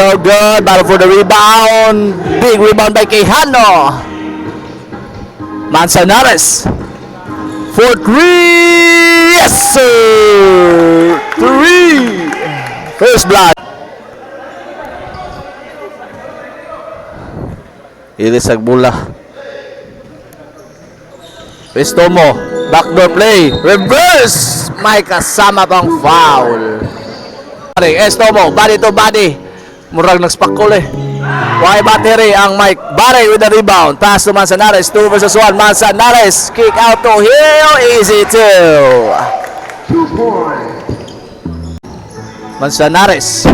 no good. Battle for the rebound. Big rebound by Quijano. Manzanares for three. Yes, sir. Three. First blood. Ilis Agbula. Pistomo. Backdoor play. Reverse. May kasama pang foul. Estomo. Body to body. Murag nagspakol eh. Why battery ang Mike Barry with the rebound. Pass to Manzanares. 2 versus 1. Manzanares. Kick out to Hill. Easy 2. 2 points. Manzanares.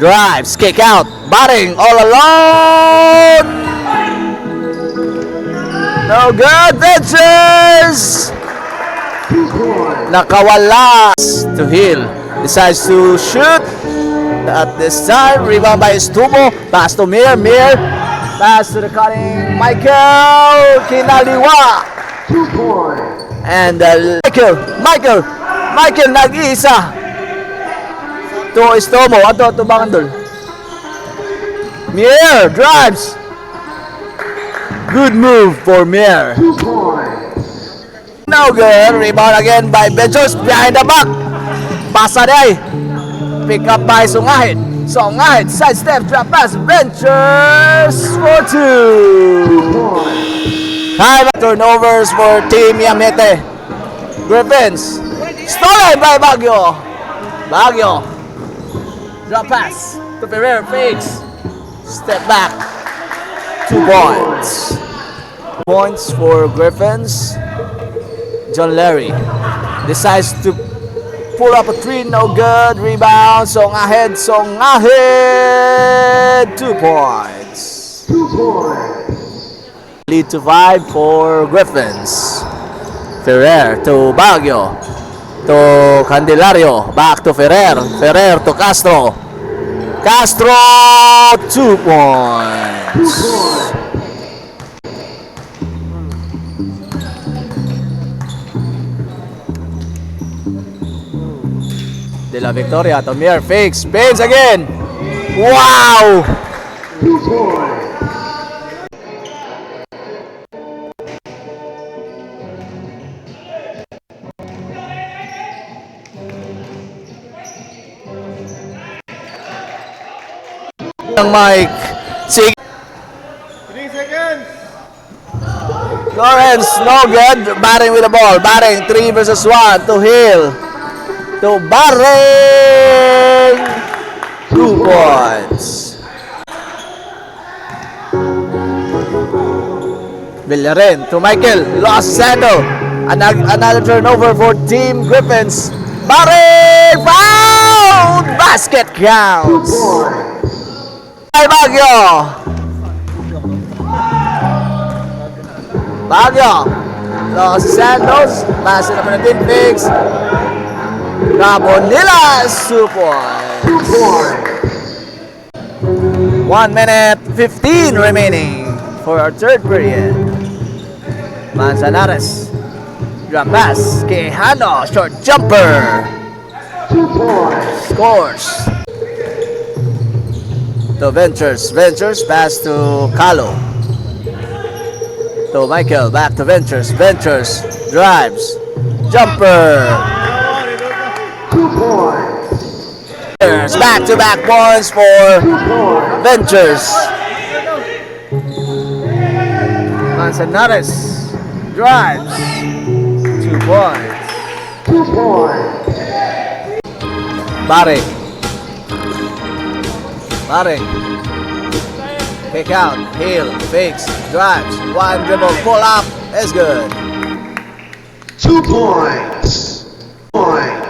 Drives. Kick out. Batting all alone. No good. Ventures. 2 points. Nakawala to Hill. Decides to shoot. At this time, rebound by Estumo. Pass to Mir. Mir. Pass to the cutting Michael. Kinaliwa. 2 points. And Michael nag-iisa. To Estomo. Ato, tubangan dul. Mir drives. Good move for Mir. 2 points. No good. Rebound again by Benjos behind the back. Pasa day. Pick up by Sungahit. Sungahit. Sidestep. Drop pass. Benjos for 2. 2 points. High turnovers for Team Yamete. Griffins. Stolen by Baguio. Baguio. Drop pass to Ferrer. Fakes. Step back. 2 points. Points for Griffins. John Larry decides to pull up a 3, no good. Rebound. Song ahead. 2 points. 2 points. Lead to 5 for Griffins. Ferrer to Baguio. To Candelario. Back to Ferrer. Ferrer to Castro. Castro. 2 points. 2 points. De La Victoria to Mir. Fakes. Spins again. Wow! 2 points. Ang Mike. Sige. 3 seconds. Lawrence, no good. Batting with the ball. Batting 3 versus 1 to Hill. To Barring. 2 points. Villaren to Michael. Lost Sando. Another turnover for Team Griffins. Barring. Foul. Basket counts. 2 points. Ay Baguio. Baguio. Los Santos. Pass na pa natin. Fix. Rabonilas. 2 points. 2 points. 1 minute 15 remaining for our third period. Manzanares. Drop pass. Quijano. Short jumper. 2 points. Scores. To Ventures. Ventures pass to Calo. To Michael. Back to Ventures. Ventures drives. Jumper. 2 points. Back-to-back points for 2 points. Ventures. Manzanares drives. 2 points. 2 points. Barry. Barry. Kick out. Hill. Fakes. Drives. 1 dribble. Pull up. Is good. 2 points. Points.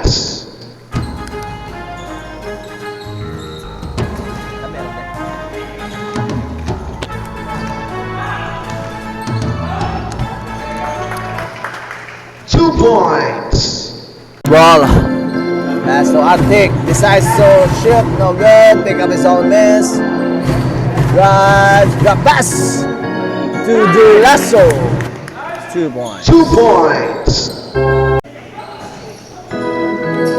Ball. Pass to Antic. Decides to shoot. No good. Pick up his own miss. Drive. Drop pass to Dulasso. 2 points. 2 points.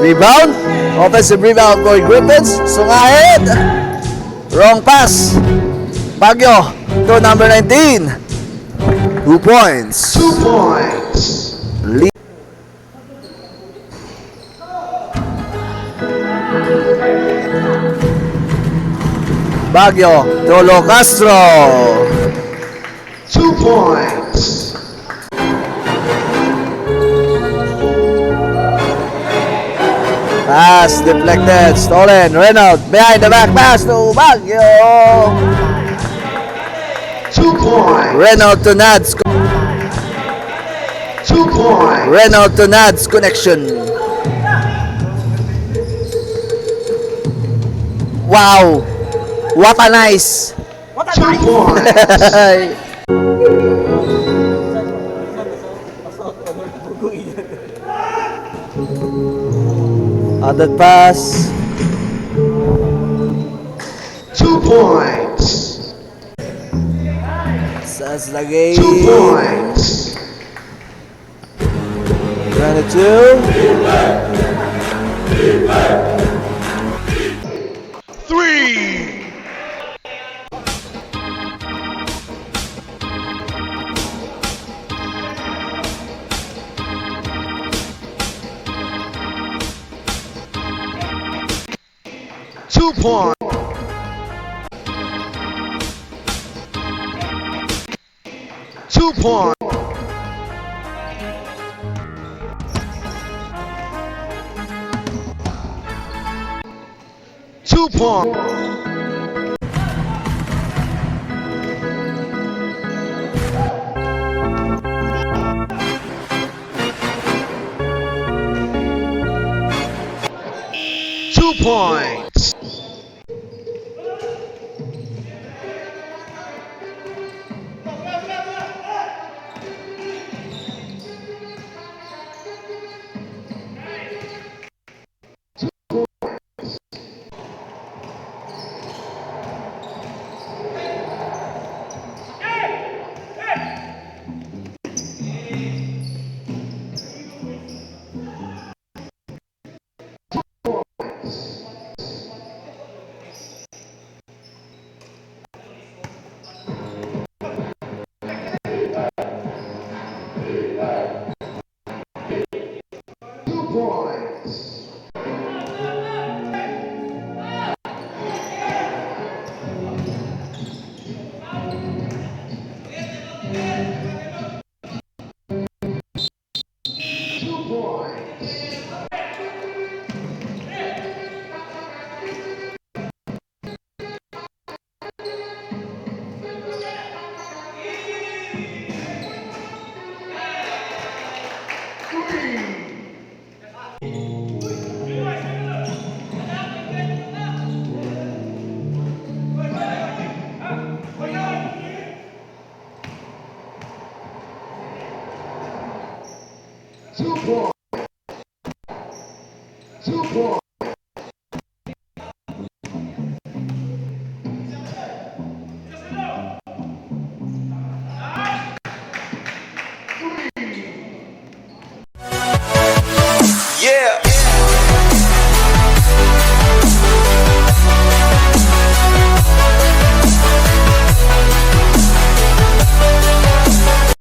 Rebound. Offensive rebound for Griffins. Sungahit. Wrong pass. Baguio to number 19. 2 points. 2 points. Lead. Baguio to Lo Castro. 2 points. Pass deflected, stolen. Reynolds behind the back pass to Baguio. 2 points. Reynolds to Nads. 2 points. Reynolds to Nads connection. Wow! What a nice! 2 points. Other pass. 2 points. Sas lagay. 2 points. 22. 3. 2 points. 2 points. 2 points. 2 points. 2 points. 2 points. 2 points. 2 points.